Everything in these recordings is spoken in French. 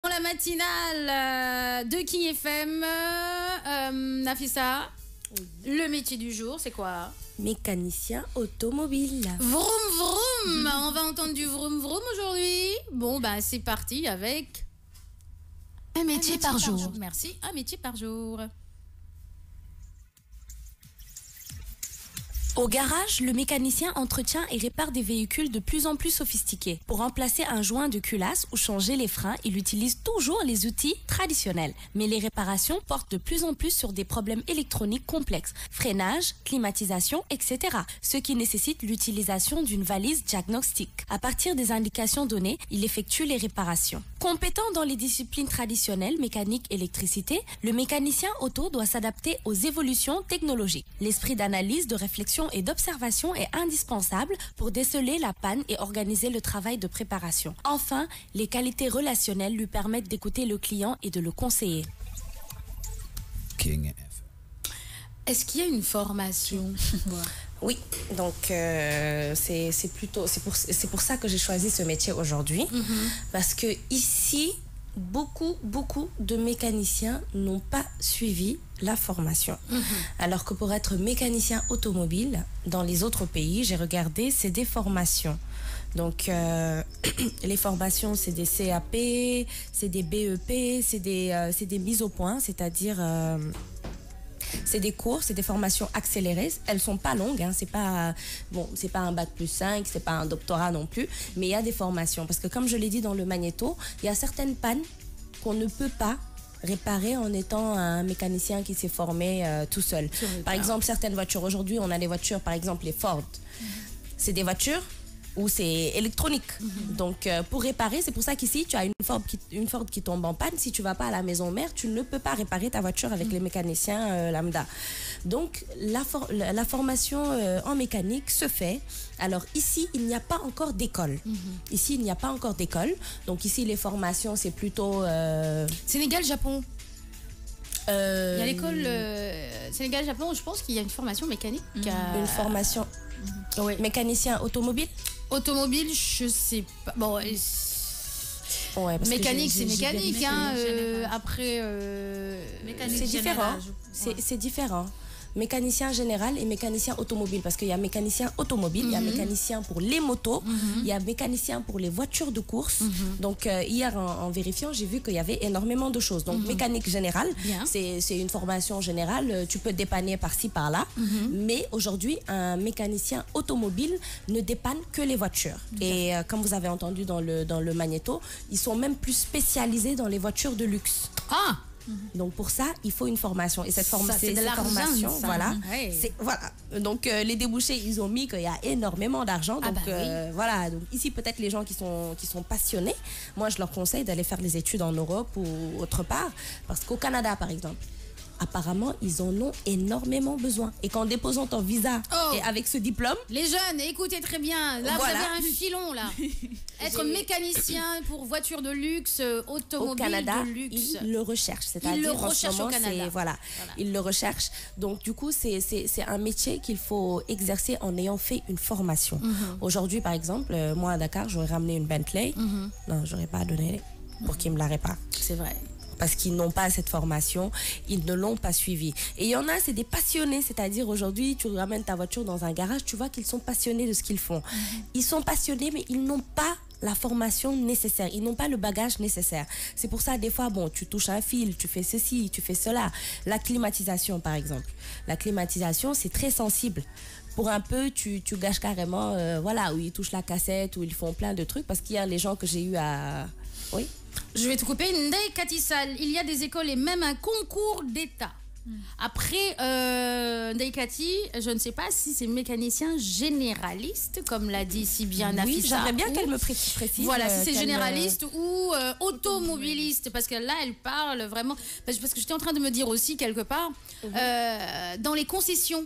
La matinale de King FM, Nafissa, le métier du jour, c'est quoi? Mécanicien automobile. Vroom vroom. On va entendre du vroom vroom aujourd'hui. Bon, bah c'est parti avec un métier par jour. Merci, un métier par jour. Au garage, le mécanicien entretient et répare des véhicules de plus en plus sophistiqués. Pour remplacer un joint de culasse ou changer les freins, il utilise toujours les outils traditionnels. Mais les réparations portent de plus en plus sur des problèmes électroniques complexes, freinage, climatisation, etc. Ce qui nécessite l'utilisation d'une valise diagnostique. À partir des indications données, il effectue les réparations. Compétent dans les disciplines traditionnelles, mécanique, électricité, le mécanicien auto doit s'adapter aux évolutions technologiques. L'esprit d'analyse, de réflexion et d'observation est indispensable pour déceler la panne et organiser le travail de préparation. Enfin, les qualités relationnelles lui permettent d'écouter le client et de le conseiller. King. Est-ce qu'il y a une formation? Oui, donc c'est pour ça que j'ai choisi ce métier aujourd'hui, parce que ici beaucoup de mécaniciens n'ont pas suivi la formation. Alors que pour être mécanicien automobile, dans les autres pays, j'ai regardé, c'est des formations. Donc, les formations, c'est des CAP, c'est des BEP, c'est des mises au point, c'est-à-dire... c'est des cours, c'est des formations accélérées. Elles sont pas longues, hein. C'est pas un bac+5, c'est pas un doctorat non plus, mais il y a des formations. Parce que comme je l'ai dit dans le magnéto, il y a certaines pannes qu'on ne peut pas réparer en étant un mécanicien qui s'est formé tout seul. Par exemple, certaines voitures, aujourd'hui, on a des voitures, par exemple les Ford. C'est des voitures où c'est électronique. Donc, pour réparer, c'est pour ça qu'ici, tu as une Ford qui tombe en panne. Si tu vas pas à la maison mère, tu ne peux pas réparer ta voiture avec les mécaniciens lambda. Donc, la formation en mécanique se fait. Alors, ici, il n'y a pas encore d'école. Ici, il n'y a pas encore d'école. Donc, ici, les formations, c'est plutôt... Sénégal, Japon. Il y a l'école Sénégal-Japon, je pense qu'il y a une formation mécanique. Une formation mécanicien automobile. Automobile, je sais pas. Bon, ouais, mécanique, c'est mécanique. Hein, après, c'est différent. C'est différent. Mécanicien général et mécanicien automobile, parce qu'il y a mécanicien automobile, il y a mécanicien pour les motos, il y a mécanicien pour les voitures de course. Donc hier en vérifiant, j'ai vu qu'il y avait énormément de choses. Donc mécanique générale, c'est une formation générale, tu peux dépanner par-ci par-là, mais aujourd'hui un mécanicien automobile ne dépanne que les voitures. Et comme vous avez entendu dans le magnéto, ils sont même plus spécialisés dans les voitures de luxe. Ah! Donc pour ça, il faut une formation. Et cette formation, voilà. Voilà. Donc les débouchés, ils ont mis qu'il y a énormément d'argent. Donc voilà. Donc ici, peut-être les gens qui sont passionnés, moi je leur conseille d'aller faire des études en Europe ou autre part. Parce qu'au Canada, par exemple, apparemment, ils en ont énormément besoin. Et qu'en déposant ton visa et avec ce diplôme... Les jeunes, écoutez très bien. Là, voilà. Vous avez un filon, là. Être mécanicien pour voiture de luxe, automobile au Canada, de luxe. Ils le recherchent. Ils le recherchent au Canada. Voilà. Ils le recherchent. Donc, du coup, c'est un métier qu'il faut exercer en ayant fait une formation. Aujourd'hui, par exemple, moi, à Dakar, j'aurais ramené une Bentley. Non, j'aurais pas donné pour qu'ils me la réparent. C'est vrai. Parce qu'ils n'ont pas cette formation, ils ne l'ont pas suivie. Et il y en a, c'est des passionnés, c'est-à-dire aujourd'hui, tu ramènes ta voiture dans un garage, tu vois qu'ils sont passionnés de ce qu'ils font. Ils sont passionnés, mais ils n'ont pas la formation nécessaire, ils n'ont pas le bagage nécessaire. C'est pour ça, des fois, bon, tu touches un fil, tu fais ceci, tu fais cela. La climatisation, par exemple. La climatisation, c'est très sensible. Pour un peu, tu gâches carrément, voilà, où ils touchent la cassette, où ils font plein de trucs, parce qu'il y a les gens que j'ai eu à... Oui. Je vais te couper. Ndeye Katissal, il y a des écoles et même un concours d'État. Après, Ndeye Kati, je ne sais pas si c'est mécanicien généraliste, comme l'a dit si bien Nafissa. Oui, j'aimerais bien qu'elle me précise. Voilà, si c'est généraliste ou automobiliste, parce que là, elle parle vraiment... Parce que j'étais en train de me dire aussi, quelque part, dans les concessions...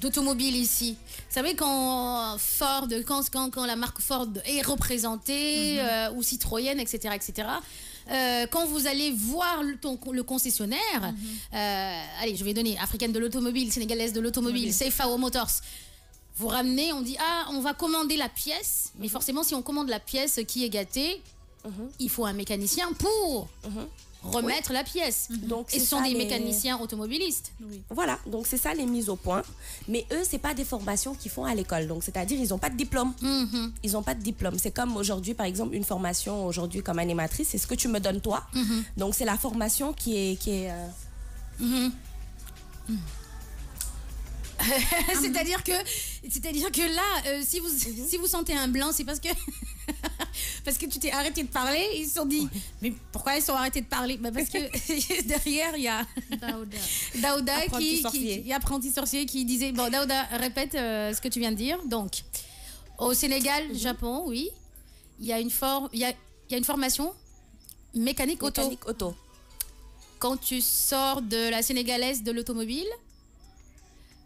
d'automobile ici. Vous savez, quand Ford, quand la marque Ford est représentée, ou Citroën, etc., quand vous allez voir le concessionnaire, allez, je vais donner africaine de l'automobile, sénégalaise de l'automobile, CFAO Motors. Vous ramenez, on dit, ah, on va commander la pièce, mais forcément, si on commande la pièce qui est gâtée, il faut un mécanicien pour remettre la pièce. Donc, et ce sont des mécaniciens automobilistes. Voilà, donc c'est ça les mises au point. Mais eux, c'est pas des formations qu'ils font à l'école. Donc, c'est-à-dire, ils n'ont pas de diplôme. Ils n'ont pas de diplôme. C'est comme aujourd'hui, par exemple, une formation aujourd'hui comme animatrice, c'est ce que tu me donnes toi. Donc, c'est la formation qui est c'est-à-dire que là, si vous sentez un blanc, c'est parce que parce que tu t'es arrêté de parler. Ils se sont dit, mais pourquoi ils sont arrêtés de parler? Parce que derrière, il y a Daouda qui est apprenti sorcier, qui disait, bon, Daouda, répète ce que tu viens de dire. Donc, au Sénégal, Japon, oui, il y a une formation mécanique auto. Quand tu sors de la sénégalaise de l'automobile,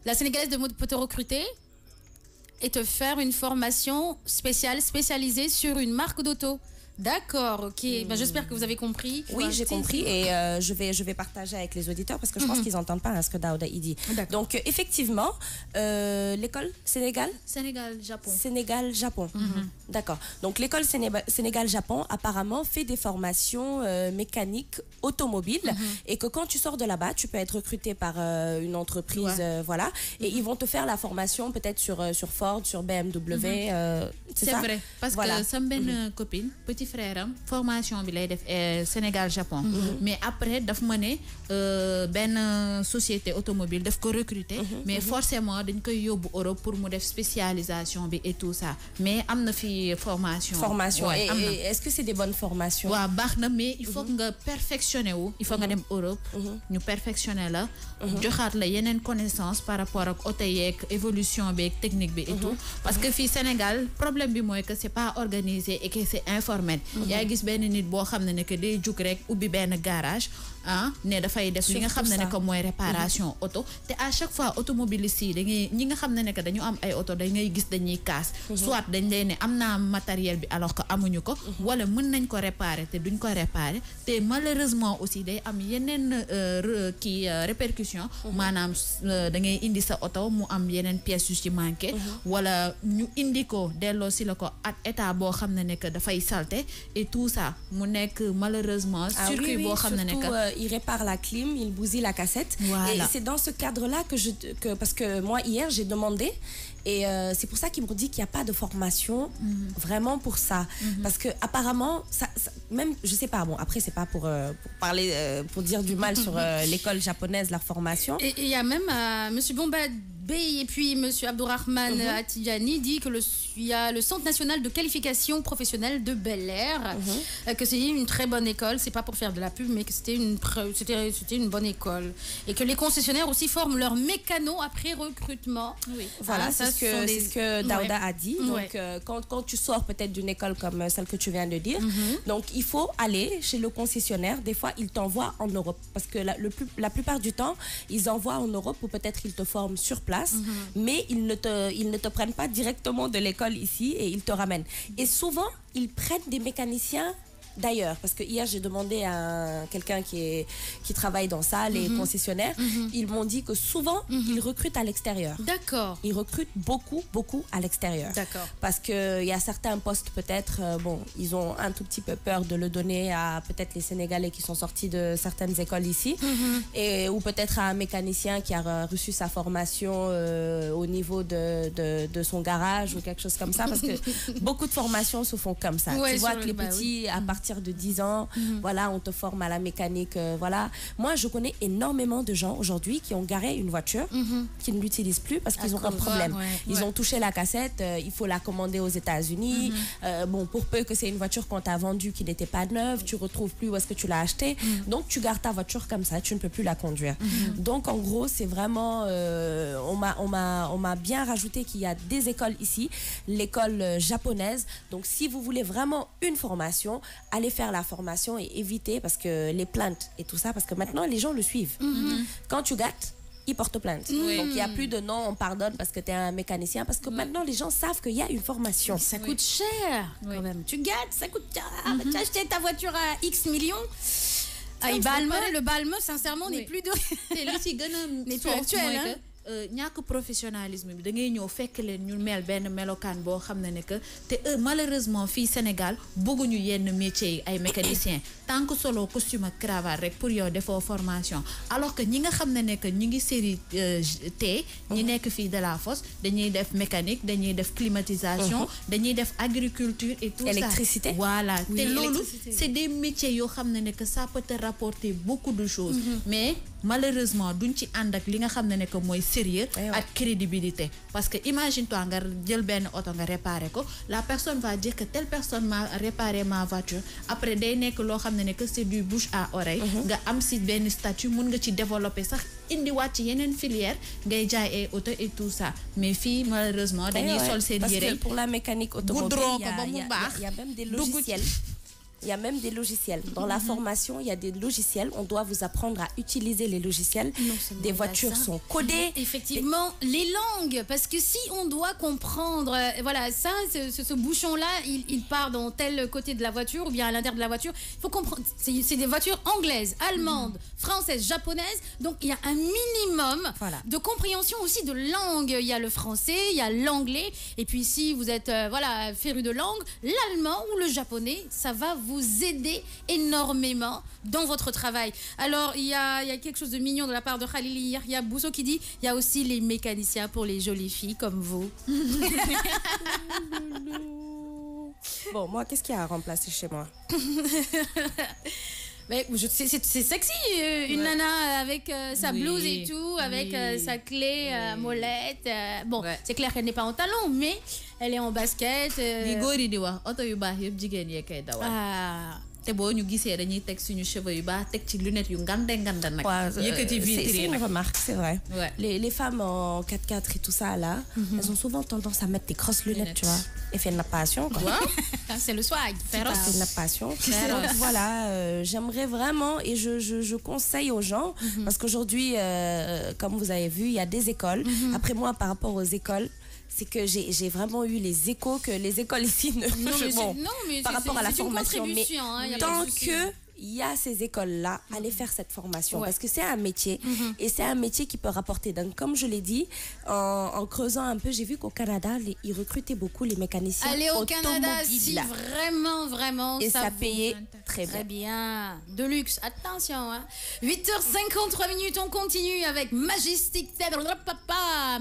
la sénégalaise peut te recruter et te faire une formation spécialisée sur une marque d'auto. D'accord, ok. J'espère que vous avez compris. Oui, j'ai compris et je vais partager avec les auditeurs parce que je pense qu'ils n'entendent pas ce que Daouda dit. Donc, effectivement, l'école Sénégal-Japon. Sénégal-Japon. D'accord. Donc, l'école Sénégal-Japon, apparemment, fait des formations mécaniques automobiles et que quand tu sors de là-bas, tu peux être recruté par une entreprise, voilà, et ils vont te faire la formation peut-être sur Ford, sur BMW. C'est vrai, parce que ça me une copine, petit frère am formation bi lay def Sénégal Japon mais après daf ma ne benn société automobile daf ko recruter mais forcément dañ koy yóbbu Europe pour mu def spécialisation bi et tout ça mais am na fi formation et est-ce que c'est des bonnes formations? waaw baax na mais il faut nga perfectionner wu il faut nga dem Europe ñu perfectionner la joxaat la yeneen connaissance par rapport ak auto yeeg évolution bi ak technique bi et tout parce que fii Sénégal problème bi mooy que c'est pas organisé et que c'est informel. yaa gis benn nit boo xam ne que day jug rek ubbi benn garage ne dafay def li nga xam ne que mooy réparation auto te à chaque fois automobiliste yi dañuy ñi nga xam ne que dañu am ay auto dañuy gis dañuy kaas soit dañ leen ne am naa matériel bi alors que amuñu ko wala mën nañ ko réparer te duñ ko réparer te malheureusement aussi day am yeneen répercussion maanaam da ngay indi sa auto mu am yeneen pièces yu ci manqué wala ñu indi ko delloo si la ko ak état boo xam ne que dafay salté et tout ça mu nekk malheureusement circuit boo xam ne que il répare la clim, il bousille la cassette. Voilà. Et c'est dans ce cadre-là parce que moi hier j'ai demandé et c'est pour ça qu'ils m'ont dit qu'il n'y a pas de formation vraiment pour ça. Parce que apparemment, même je sais pas. Bon après c'est pas pour parler pour dire du mal sur l'école japonaise, la formation. Et il y a même Monsieur Bombadé et puis M. Abdourahman Atidjani dit que il y a le Centre national de qualification professionnelle de Bel Air, que c'est une très bonne école, c'est pas pour faire de la pub, mais que c'était une bonne école. Et que les concessionnaires aussi forment leurs mécanos après recrutement. Oui. Voilà, c'est ce que Daouda a dit. Donc, quand tu sors peut-être d'une école comme celle que tu viens de dire, donc il faut aller chez le concessionnaire. Des fois, ils t'envoient en Europe. Parce que la plupart du temps, ils envoient en Europe ou peut-être ils te forment sur place. Mais ils ne te prennent pas directement de l'école ici et ils te ramènent. Et souvent, ils prennent des mécaniciens d'ailleurs, parce que hier j'ai demandé à quelqu'un qui travaille dans ça, les concessionnaires, ils m'ont dit que souvent ils recrutent à l'extérieur. D'accord. Ils recrutent beaucoup à l'extérieur. D'accord. Parce que il y a certains postes peut-être, ils ont un tout petit peu peur de le donner à peut-être les Sénégalais qui sont sortis de certaines écoles ici, ou peut-être à un mécanicien qui a reçu sa formation au niveau de son garage ou quelque chose comme ça, parce que beaucoup de formations se font comme ça. Ouais, tu vois que les petits à partir de 10 ans, voilà, on te forme à la mécanique, voilà. Moi, je connais énormément de gens aujourd'hui qui ont garé une voiture, qui ne l'utilisent plus parce qu'ils ont un problème. Ils ont touché la cassette, il faut la commander aux États-Unis. Pour peu que c'est une voiture qu'on t'a vendue qui n'était pas neuve, tu retrouves plus où est-ce que tu l'as achetée. Donc, tu gardes ta voiture comme ça, tu ne peux plus la conduire. Donc, en gros, c'est vraiment, on m'a bien rajouté qu'il y a des écoles ici, l'école japonaise. Donc, si vous voulez vraiment une formation, allez faire la formation et éviter parce que les plaintes et tout ça, parce que maintenant les gens le suivent. Quand tu gâtes, ils portent plainte. Donc il n'y a plus de non, on pardonne parce que tu es un mécanicien, parce que maintenant les gens savent qu'il y a une formation. Mais ça coûte cher quand même. Tu gâtes, ça coûte cher. Tu as acheté ta voiture à X millions. Le Balme, sincèrement, n'est plus de... n'est plus actuel. ñàkk professionnalisme bi da ngay ñëw fekk leen ñu mel benn melokaan boo xam ne que te malheureusement fii Sénégal bëgguñu yenn métiers yi ay mécaniciens tant que solo costume ak cravate rek pour yow defoo formation alors que ñi nga xam ne que ñi ngi série T ñi nekk fii de la fosse dañuy def mécanique dañuy def climatisation dañuy def agriculture et tout ça électricité voilà te loolu c'est des métiers yoo xam ne que ça peut te rapporter beaucoup de choses mais malheureusement duñ ci ànd ak li nga xam ne que mooy sérieux ak crédibilité parce que imagine-toi nga jël benn auto nga réparer ko la personne va dire que telle personne m'a réparé ma voiture après day nekk loo xam ne que c'est du bouche à oreille nga am si benn statut mun nga ci développer sax indiwaat ci yeneen filière ngay jaay ay auto et tout ça mais fii malheureusement dañuy sol seen yére parce que pour la mécanique automobile il y a même des logiciels. Il y a même des logiciels. Dans la formation, il y a des logiciels. On doit vous apprendre à utiliser les logiciels. Des voitures sont codées. Effectivement, les langues. Parce que si on doit comprendre, voilà, ça, ce bouchon-là, il part dans tel côté de la voiture ou bien à l'intérieur de la voiture. Il faut comprendre. C'est des voitures anglaises, allemandes, françaises, japonaises. Donc, il y a un minimum de compréhension aussi de langue. Il y a le français, il y a l'anglais. Et puis, si vous êtes féru de langue, l'allemand ou le japonais, ça va vous aider énormément dans votre travail. Alors, il y a quelque chose de mignon de la part de Khalil Yahya Bousso qui dit il y a aussi les mécaniciens pour les jolies filles comme vous. Bon, moi, qu'est-ce qu'il y a à remplacer chez moi? Mais c'est sexy, une nana avec sa blouse et tout, avec sa clé molette. Bon, c'est clair qu'elle n'est pas en talons, mais elle est en basket. te boo ñu gisee dañuy teg suñu cheveux yu baax teg ci lunettes yu ngande ngande nag. yëkkati vitre c'est une remarque, c'est vrai. Ouais. Les femmes en 4x4 et tout ça là, elles ont souvent tendance à mettre des grosses lunettes, tu vois. Effet de nappation, quoi. C'est le swag. C'est de nappation. Donc voilà, j'aimerais vraiment et je conseille aux gens parce qu'aujourd'hui, comme vous avez vu, il y a des écoles. Après moi, par rapport aux écoles, c'est que j'ai vraiment eu les échos que les écoles ici ne par rapport à la formation, mais tant que il y a ces écoles-là, allez faire cette formation parce que c'est un métier et c'est un métier qui peut rapporter. Donc, comme je l'ai dit, en creusant un peu, j'ai vu qu'au Canada, ils recrutaient beaucoup les mécaniciens. Allez au Canada, si vraiment, et ça payait très bien. De luxe, attention. Hein. 8h53, on continue avec Majestic Papa.